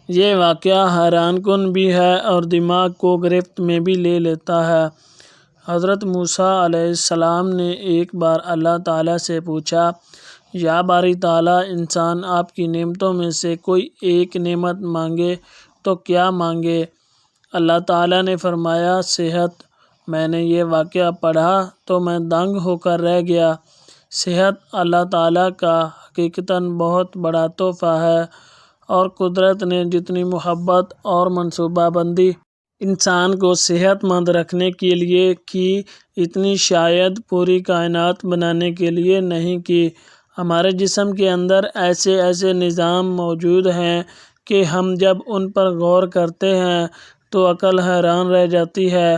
یہ واقعہ حیران کن بھی ہے اور دماغ کو گرفت میں بھی لے لیتا ہے۔ حضرت موسیٰ علیہ السلام نے ایک بار اللہ تعالیٰ سے پوچھا، یا باری تعالیٰ، انسان آپ کی نعمتوں میں سے کوئی ایک نعمت مانگے تو کیا مانگے؟ اللہ تعالیٰ نے فرمایا، صحت۔ میں نے یہ واقعہ پڑھا تو میں دنگ ہو کر رہ گیا۔ صحت اللہ تعالیٰ کا حقیقتاً بہت بڑا تحفہ ہے، اور قدرت نے جتنی محبت اور منصوبہ بندی انسان کو صحت مند رکھنے کے لیے کی، اتنی شاید پوری کائنات بنانے کے لیے نہیں کی۔ ہمارے جسم کے اندر ایسے ایسے نظام موجود ہیں کہ ہم جب ان پر غور کرتے ہیں تو عقل حیران رہ جاتی ہے۔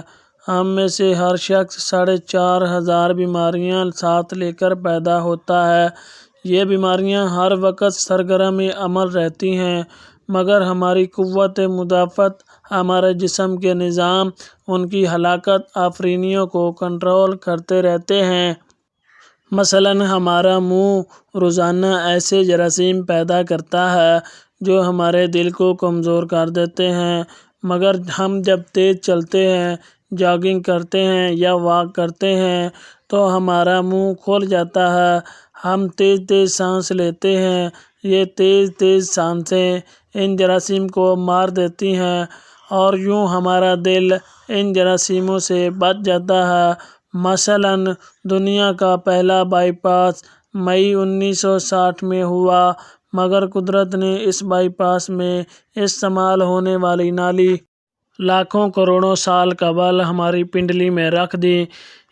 ہم میں سے ہر شخص 4,500 بیماریاں ساتھ لے کر پیدا ہوتا ہے۔ یہ بیماریاں ہر وقت سرگرم عمل رہتی ہیں، مگر ہماری قوت مدافعت، ہمارے جسم کے نظام ان کی ہلاکت آفرینیوں کو کنٹرول کرتے رہتے ہیں۔ مثلاً ہمارا منہ روزانہ ایسے جراثیم پیدا کرتا ہے جو ہمارے دل کو کمزور کر دیتے ہیں، مگر ہم جب تیز چلتے ہیں، جاگنگ کرتے ہیں یا واک کرتے ہیں تو ہمارا منہ کھل جاتا ہے، ہم تیز تیز سانس لیتے ہیں۔ یہ تیز تیز سانسیں ان جراثیم کو مار دیتی ہیں، اور یوں ہمارا دل ان جراثیموں سے بچ جاتا ہے۔ مثلاً دنیا کا پہلا بائی پاس مئی 1960 میں ہوا، مگر قدرت نے اس بائی پاس میں استعمال ہونے والی نالی لاکھوں کروڑوں سال قبل ہماری پنڈلی میں رکھ دی۔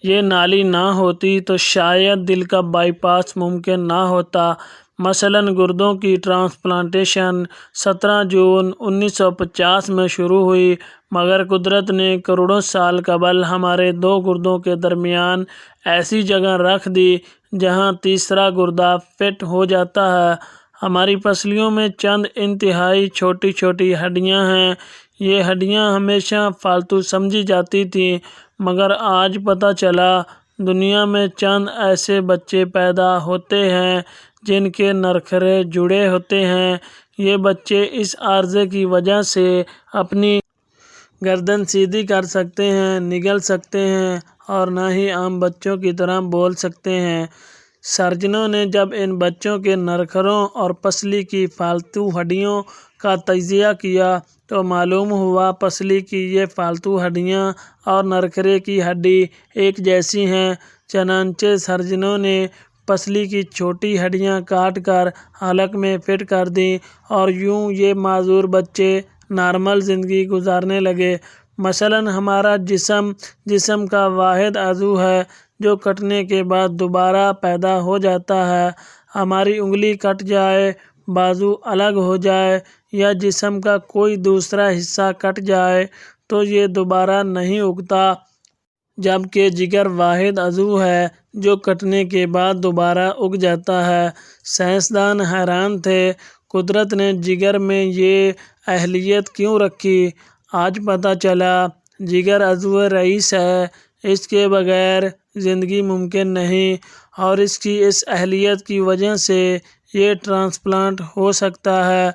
یہ نالی نہ ہوتی تو شاید دل کا بائی پاس ممکن نہ ہوتا۔ مثلاً گردوں کی ٹرانسپلانٹیشن 17 جون 1950 میں شروع ہوئی، مگر قدرت نے کروڑوں سال قبل ہمارے 2 گردوں کے درمیان ایسی جگہ رکھ دی جہاں تیسرا گردہ فٹ ہو جاتا ہے۔ ہماری پسلیوں میں چند انتہائی چھوٹی چھوٹی ہڈیاں ہیں۔ یہ ہڈیاں ہمیشہ فالتو سمجھی جاتی تھیں، مگر آج پتہ چلا دنیا میں چند ایسے بچے پیدا ہوتے ہیں جن کے نرخرے جڑے ہوتے ہیں۔ یہ بچے اس عارضے کی وجہ سے اپنی گردن سیدھی کر سکتے ہیں، نگل سکتے ہیں، اور نہ ہی عام بچوں کی طرح بول سکتے ہیں۔ سرجنوں نے جب ان بچوں کے نرخروں اور پسلی کی فالتو ہڈیوں کا تجزیہ کیا تو معلوم ہوا پسلی کی یہ فالتو ہڈیاں اور نرخرے کی ہڈی ایک جیسی ہیں۔ چنانچہ سرجنوں نے پسلی کی چھوٹی ہڈیاں کاٹ کر حلق میں فٹ کر دیں، اور یوں یہ معذور بچے نارمل زندگی گزارنے لگے۔ مثلاً ہمارا جسم کا واحد عضو ہے جو کٹنے کے بعد دوبارہ پیدا ہو جاتا ہے۔ ہماری انگلی کٹ جائے، بازو الگ ہو جائے یا جسم کا کوئی دوسرا حصہ کٹ جائے تو یہ دوبارہ نہیں اگتا، جبکہ جگر واحد عضو ہے جو کٹنے کے بعد دوبارہ اگ جاتا ہے۔ سائنسدان حیران تھے، قدرت نے جگر میں یہ اہلیت کیوں رکھی؟ آج پتہ چلا، جگر عضو رئیس ہے، اس کے بغیر زندگی ممکن نہیں، اور اس کی اس اہلیت کی وجہ سے یہ ٹرانسپلانٹ ہو سکتا ہے۔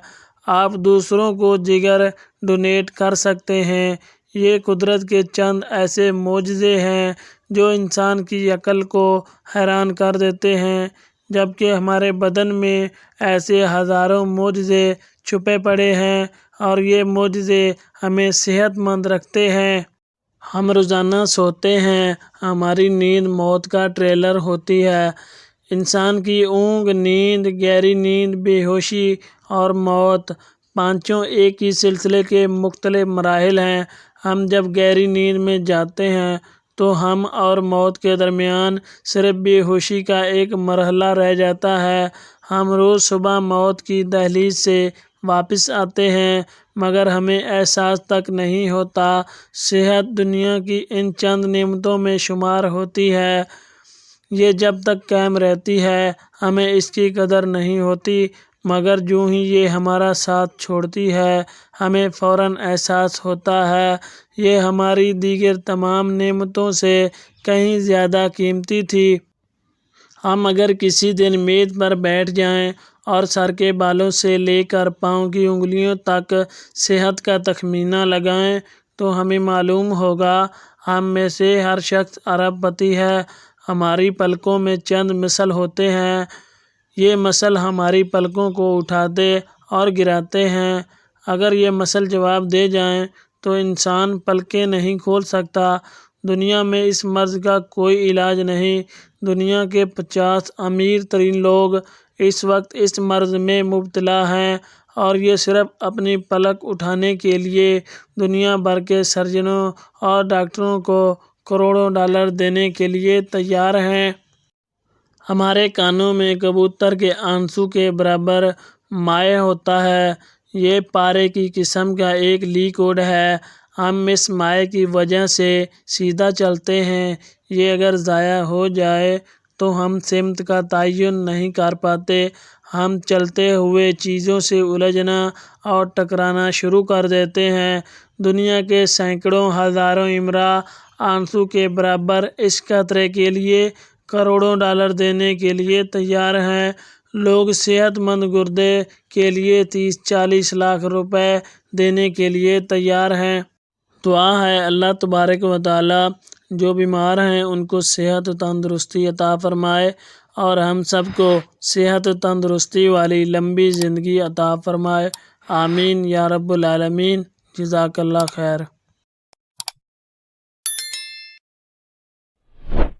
آپ دوسروں کو جگر ڈونیٹ کر سکتے ہیں۔ یہ قدرت کے چند ایسے معجزے ہیں جو انسان کی عقل کو حیران کر دیتے ہیں، جبکہ ہمارے بدن میں ایسے ہزاروں معجزے چھپے پڑے ہیں، اور یہ معجزے ہمیں صحت مند رکھتے ہیں۔ ہم روزانہ سوتے ہیں، ہماری نیند موت کا ٹریلر ہوتی ہے۔ انسان کی اونگ، نیند، گہری نیند، بے ہوشی اور موت، پانچوں ایک ہی سلسلے کے مختلف مراحل ہیں۔ ہم جب گہری نیند میں جاتے ہیں تو ہم اور موت کے درمیان صرف بے ہوشی کا ایک مرحلہ رہ جاتا ہے۔ ہم روز صبح موت کی دہلیز سے واپس آتے ہیں، مگر ہمیں احساس تک نہیں ہوتا۔ صحت دنیا کی ان چند نعمتوں میں شمار ہوتی ہے۔ یہ جب تک قائم رہتی ہے ہمیں اس کی قدر نہیں ہوتی، مگر جوں ہی یہ ہمارا ساتھ چھوڑتی ہے ہمیں فوراً احساس ہوتا ہے یہ ہماری دیگر تمام نعمتوں سے کہیں زیادہ قیمتی تھی۔ ہم اگر کسی دن میز پر بیٹھ جائیں اور سر کے بالوں سے لے کر پاؤں کی انگلیوں تک صحت کا تخمینہ لگائیں تو ہمیں معلوم ہوگا ہم میں سے ہر شخص ارب پتی ہے۔ ہماری پلکوں میں چند مسل ہوتے ہیں، یہ مسل ہماری پلکوں کو اٹھاتے اور گراتے ہیں۔ اگر یہ مسل جواب دے جائیں تو انسان پلکیں نہیں کھول سکتا۔ دنیا میں اس مرض کا کوئی علاج نہیں۔ دنیا کے 50 امیر ترین لوگ اس وقت اس مرض میں مبتلا ہیں اور یہ صرف اپنی پلک اٹھانے کے لیے دنیا بھر کے سرجنوں اور ڈاکٹروں کو کروڑوں ڈالر دینے کے لیے تیار ہیں۔ ہمارے کانوں میں کبوتر کے آنسو کے برابر مائع ہوتا ہے۔ یہ پارے کی قسم کا ایک لیکوئڈ ہے۔ ہم اس مائع کی وجہ سے سیدھا چلتے ہیں۔ یہ اگر ضائع ہو جائے تو ہم سمت کا تعین نہیں کر پاتے۔ ہم چلتے ہوئے چیزوں سے الجھنا اور ٹکرانا شروع کر دیتے ہیں۔ دنیا کے سینکڑوں ہزاروں امراء آنسو کے برابر اس قطرے کے لیے کروڑوں ڈالر دینے کے لیے تیار ہیں۔ لوگ صحت مند گردے کے لیے 30-40 لاکھ روپے دینے کے لیے تیار ہیں۔ دعا ہے اللہ تبارک و تعالی جو بیمار ہیں ان کو صحت و تندرستی عطا فرمائے اور ہم سب کو صحت و تندرستی والی لمبی زندگی عطا فرمائے۔ آمین یا رب العالمین۔ جزاک اللہ خیر۔